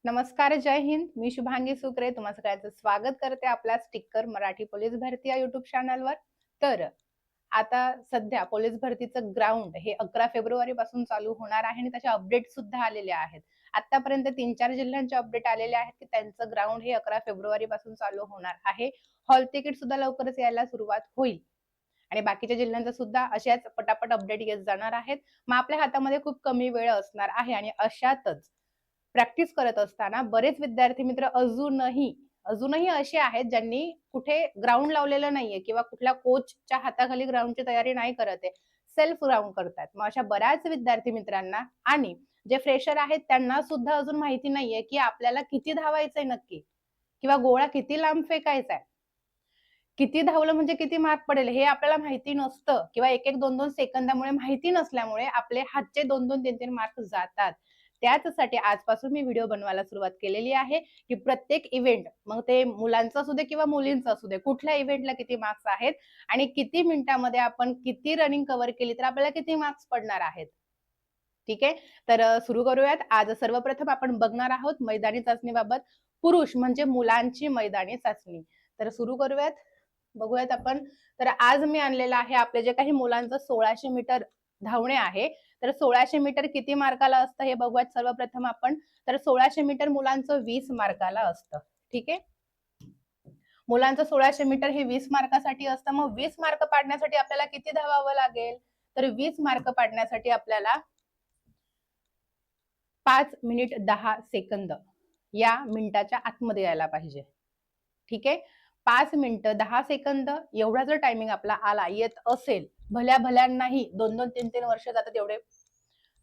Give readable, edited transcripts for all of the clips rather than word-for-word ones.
नमस्कार, जय हिंद. मी शुभांगी सुक्रे तुम्हा सगळ्यांचं स्वागत करते आपल्या स्टिकर मराठी पोलीस भरती या युट्यूब चॅनलवर. तर आता सध्या पोलीस भरतीचं ग्राउंड हे 11 फेब्रुवारी पासून चालू होणार आहे आणि त्याचे अपडेट सुद्धा आलेले आहेत. आतापर्यंत 3-4 जिल्ह्यांचे अपडेट आलेले आहेत की त्यांचं ग्राउंड हे 11 फेब्रुवारी पासून चालू होणार आहे. हॉल तिकीट सुद्धा लवकरच यायला सुरुवात होईल आणि बाकीच्या जिल्ह्यांचा सुद्धा अशाच पटापट अपडेट येत जाणार आहेत. मग आपल्या हातामध्ये खूप कमी वेळ असणार आहे आणि अशातच प्रॅक्टिस करत असताना बरेच विद्यार्थी मित्र अजूनही असे आहेत ज्यांनी कुठे ग्राउंड लावलेलं नाहीये किंवा कुठल्या कोचच्या हाताखाली ग्राउंडची तयारी नाही करत आहे. सेल्फ ग्राउंड करतात. मग अशा बऱ्याच विद्यार्थी मित्रांना आणि जे फ्रेशर आहेत त्यांना सुद्धा अजून माहिती नाहीये की आपल्याला किती धावायचंय नक्की किंवा गोळा किती लांब फेकायचा आहे. किती धावलं म्हणजे किती मार्क पडेल हे आपल्याला माहिती नसतं किंवा 1-1, 2-2 सेकंदामुळे माहिती नसल्यामुळे आपले हातचे 2-2, 3-3 मार्क जातात. त्याचसाठी आजपासून मी व्हिडिओ बनवायला सुरुवात केलेली आहे, की प्रत्येक इव्हेंट मग ते मुलांचं असू दे किंवा मुलींचं असू दे, कुठल्या इव्हेंटला किती मार्क्स आहेत आणि किती मिनिटामध्ये आपण किती रनिंग कव्हर केली तर आपल्याला किती मार्क्स पडणार आहेत. ठीक आहे. तर सुरू करूयात. आज सर्वप्रथम आपण बघणार आहोत मैदानी चाचणीबाबत. पुरुष म्हणजे मुलांची मैदानी चाचणी. तर सुरू करूयात. बघूयात आपण. तर आज मी आणलेलं आहे आपले जे काही मुलांचं 1600 मीटर धावणे आहे. तर 1600 मीटर किती मार्काला असतं हे बघूयात सर्वप्रथम आपण. तर 1600 मीटर मुलांचं 20 मार्काला असतं. ठीक आहे. मुलांचं 1600 मीटर हे 20 मार्कासाठी असतं. मग 20 मार्क पाडण्यासाठी आपल्याला किती धावावं लागेल? तर 20 मार्क पाडण्यासाठी आपल्याला 5 मिनिट 10 सेकंद या मिनिटाच्या आतमध्ये यायला पाहिजे. ठीक आहे. 5 मिनिटं 10 सेकंद एवढा जर टायमिंग आपला येत असेल, भल्या-भल्यांनाही 2-2, 3-3 वर्ष जातात एवढे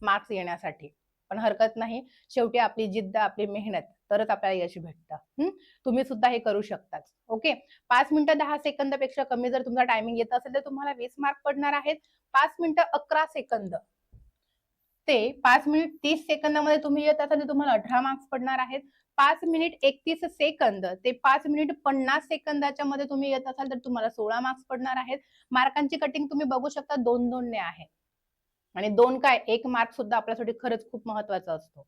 मार्क्स येण्यासाठी. पण हरकत नाही. शेवटी आपली जिद्द, आपली मेहनत तरच आपल्याला यश भेटतं. तुम्ही सुद्धा हे करू शकता. ओके. 5 मिनिटं 10 सेकंदापेक्षा कमी जर तुमचा टायमिंग येत असेल तर तुम्हाला 20 मार्क पडणार आहेत. 5 मिनिटं 11 सेकंद ते 5 मिनिट 30 सेकंदामध्ये तुम्ही येत असाल तर तुम्हाला 18 मार्क्स पडणार आहेत. 5 मिनिट 31 सेकंद ते 5 मिनिट 50 सेकंदाच्या मध्ये तुम्ही येत असाल तर तुम्हाला 16 मार्क्स पडणार आहेत. मार्कांची कटिंग तुम्ही बघू शकता 2-2 ने आहे. आणि 2 काय 1 मार्क सुद्धा आपल्यासाठी खरंच खूप महत्वाचा असतो.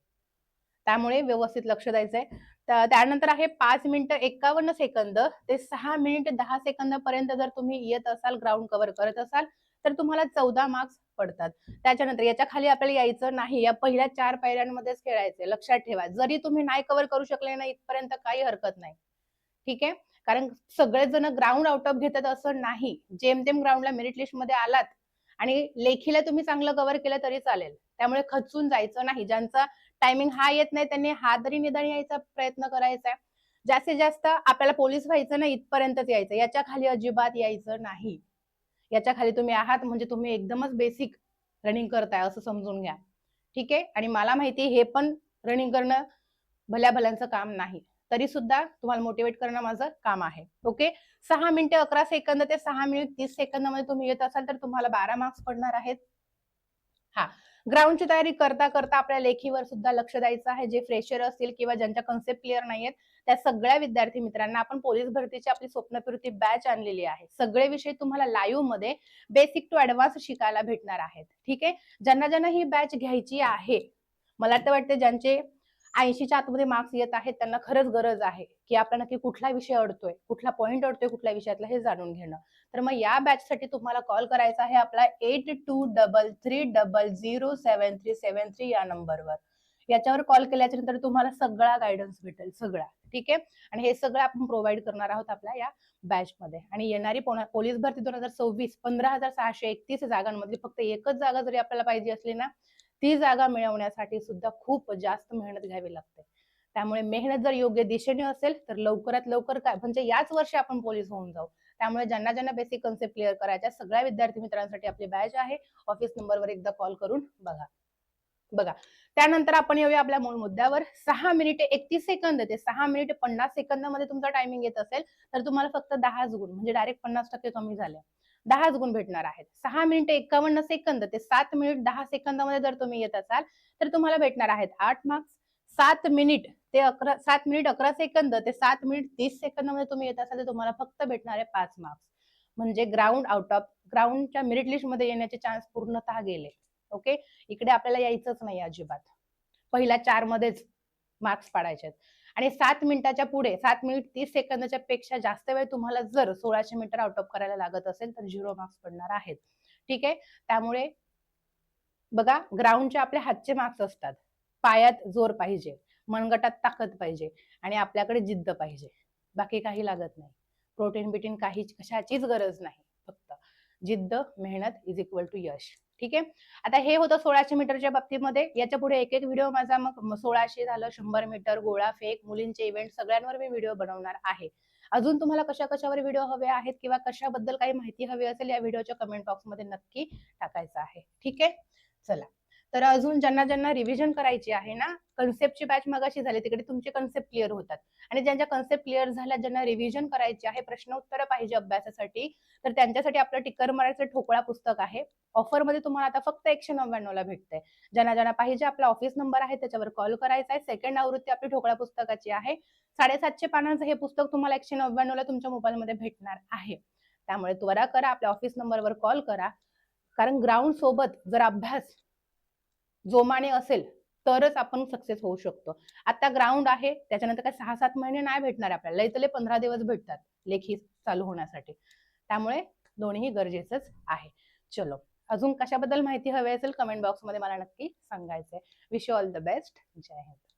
त्यामुळे व्यवस्थित लक्ष द्यायचंय. त्यानंतर आहे 5 मिनिटं 51 सेकंद ते 6 मिनिट 10 सेकंदापर्यंत जर तुम्ही येत असाल, ग्राउंड कव्हर करत असाल, तर तुम्हाला 14 मार्क्स पडतात. त्याच्यानंतर याच्या खाली आपल्याला यायचं नाही. या पहिल्या 4 पायऱ्यांमध्येच खेळायचंय. लक्षात ठेवा. जरी तुम्ही नाही कव्हर करू शकले नाही इथपर्यंत काही हरकत नाही. ठीक आहे. कारण सगळेच जण ग्राउंड आउट ऑफ घेतात असं नाही. जेमतेम ग्राउंडला मेरिट लिस्टमध्ये आलात आणि लेखीला तुम्ही चांगलं कव्हर केलं तरी चालेल. त्यामुळे खचून जायचं नाही. ज्यांचा टायमिंग हा येत नाही त्यांनी हा तरी निदान यायचा प्रयत्न करायचा. जास्तीत जास्त आपल्याला पोलीस व्हायचं नाही इथपर्यंतच यायचं. याच्या खाली अजिबात यायचं नाही. याच्या खाली तुम्ही आहात म्हणजे तुम्ही एकदमच बेसिक रनिंग करताय असं समजून घ्या. ठीक आहे. आणि मला माहिती हे पण रनिंग करणं भल्या-भल्यांचं काम नाही. तरी सुद्धा तुम्हाला मोटिवेट करणं माझं काम आहे. ओके. 6 मिनिटे 11 सेकंद ते 6 मिनिट 30 सेकंदामध्ये तुम्ही येत असाल तर तुम्हाला 12 मार्क्स पडणार आहेत. हा. ग्राउंडची तयारी करता करता आपल्या लेखीवर सुद्धा लक्ष द्यायचं आहे. जे फ्रेशर असतील किंवा ज्यांच्या कन्सेप्ट क्लिअर नाहीयेत त्या सगळ्या विद्यार्थी मित्रांना आपण पोलीस भरतीची आपली स्वप्नपूर्ती बॅच आणलेली आहे. सगळे विषय तुम्हाला लाईव्ह मध्ये बेसिक टू ऍडव्हान्स शिकायला भेटणार आहेत. ठीक आहे. ज्यांना ज्यांना ही बॅच घ्यायची आहे, मला तर वाटते ज्यांचे 80च्या आतमध्ये मार्क्स येत आहेत त्यांना खरंच गरज आहे की आपला नक्की कुठला विषय अडतोय, कुठला पॉईंट अडतोय कुठल्या विषयातला हे जाणून घेणं. तर मग या बॅचसाठी तुम्हाला कॉल करायचा आहे आपला 8233007373 या नंबरवर. याच्यावर कॉल केल्याच्या नंतर तुम्हाला सगळा गायडन्स भेटेल, सगळा. ठीक आहे. आणि हे सगळं आपण प्रोव्हाइड करणार आहोत आपल्या या बॅचमध्ये. आणि येणारी पोलीस भरती 2026 15,631 जागांमधली फक्त एकच जागा जरी आपल्याला पाहिजे असली ना, ती जागा मिळवण्यासाठी सुद्धा खूप जास्त मेहनत घ्यावी लागते. त्यामुळे मेहनत जर योग्य दिशेने असेल तर लवकरात लवकर काय म्हणजे याच वर्षी आपण पोलीस होऊन जाऊ. त्यामुळे ज्यांना ज्यांना बेसिक कन्सेप्ट क्लिअर करायच्या सगळ्या विद्यार्थी मित्रांसाठी आपली बॅच आहे. ऑफिस नंबरवर एकदा कॉल करून बघा. त्यानंतर आपण येऊया आपल्या मूळ मुद्द्यावर. 6 मिनिटे 31 सेकंद ते 6 मिनिट 50 सेकंदामध्ये तुमचा टायमिंग येत असेल तर तुम्हाला फक्त 10च गुण म्हणजे डायरेक्ट 50% कमी झाले. 10च गुण भेटणार आहेत. 6 मिनिटे 51 सेकंद ते 7 मिनिट 10 सेकंदामध्ये जर तुम्ही येत असाल तर तुम्हाला भेटणार आहेत 8 मार्क्स. 7 मिनिट 11 सेकंद ते 7 मिनिट 30 सेकंदामध्ये तुम्ही येत असाल तर तुम्हाला फक्त भेटणार आहे 5 मार्क्स. म्हणजे ग्राउंडच्या मेरिट लिस्ट मध्ये येण्याचे चान्स पूर्णतः गेले. ओके. इकडे आपल्याला यायचंच नाही अजिबात. पहिल्या 4 मध्येच मार्क्स पाडायचे आहेत. आणि 7 मिनिटाच्या पुढे 7 मिनिट 30 सेकंदाच्या पेक्षा जास्त वेळ तुम्हाला जर 1600 मीटर आउट ऑफ करायला लागत असेल तर 0 मार्क्स पडणार आहेत. ठीक आहे. त्यामुळे बघा, ग्राउंडचे आपल्या हातचे मार्क्स असतात. पायात जोर पाहिजे, मनगटात ताकद पाहिजे आणि आपल्याकडे जिद्द पाहिजे. बाकी काही लागत नाही. प्रोटीन बिटीन काही कशाचीच गरज नाही. फक्त जिद्द, मेहनत इज इक्वल टू यश. ठीक आहे. आता हे होतं 1600 मीटरच्या बाबतीमध्ये. याच्या पुढे एक एक व्हिडिओ माझा मग 1600 झालं, 100 मीटर, गोळा फेक, मुलींचे इव्हेंट सगळ्यांवर मी व्हिडिओ बनवणार आहे. अजून तुम्हाला कशा कशावर व्हिडिओ हवे आहेत किंवा कशाबद्दल काही माहिती हवी असेल या व्हिडिओच्या कमेंट बॉक्समध्ये नक्की टाकायचं आहे. ठीक आहे. चला, तर अजून ज्यांना ज्यांना रिव्हिजन करायची आहे ना, कन्सेप्टची बॅच मगाशी झाली, तिकडे तुमचे कन्सेप्ट क्लिअर होतात. आणि ज्यांच्या कन्सेप्ट क्लिअर झाल्या, ज्यांना रिव्हिजन करायची आहे, प्रश्न उत्तर पाहिजे अभ्यासासाठी, तर त्यांच्यासाठी आपलं टिक्कर मारायचं ठोकळा पुस्तक आहे. ऑफरमध्ये तुम्हाला आता फक्त 199 ला भेटतंय. ज्यांना ज्यांना पाहिजे आपला ऑफिस नंबर आहे त्याच्यावर कॉल करायचा आहे. सेकंड आवृत्ती आपली ठोकळा पुस्तकाची आहे. 750 पानांचं हे पुस्तक तुम्हाला 199 ला तुमच्या मोबाईलमध्ये भेटणार आहे. त्यामुळे त्वरा करा, आपल्या ऑफिस नंबरवर कॉल करा. कारण ग्राउंड सोबत जर अभ्यास जोमाने असेल तरच आपण सक्सेस होऊ शकतो. आता ग्राउंड आहे, त्याच्यानंतर काय 6-7 महिने नाही भेटणार आपल्याला, लय 15 दिवस भेटतात लेखी चालू होण्यासाठी. त्यामुळे दोन्ही गरजेचंच आहे. चलो, अजून कशाबद्दल माहिती हवी असेल कमेंट बॉक्समध्ये मला नक्की सांगायचंय. Wish you all the best. जय हिंद.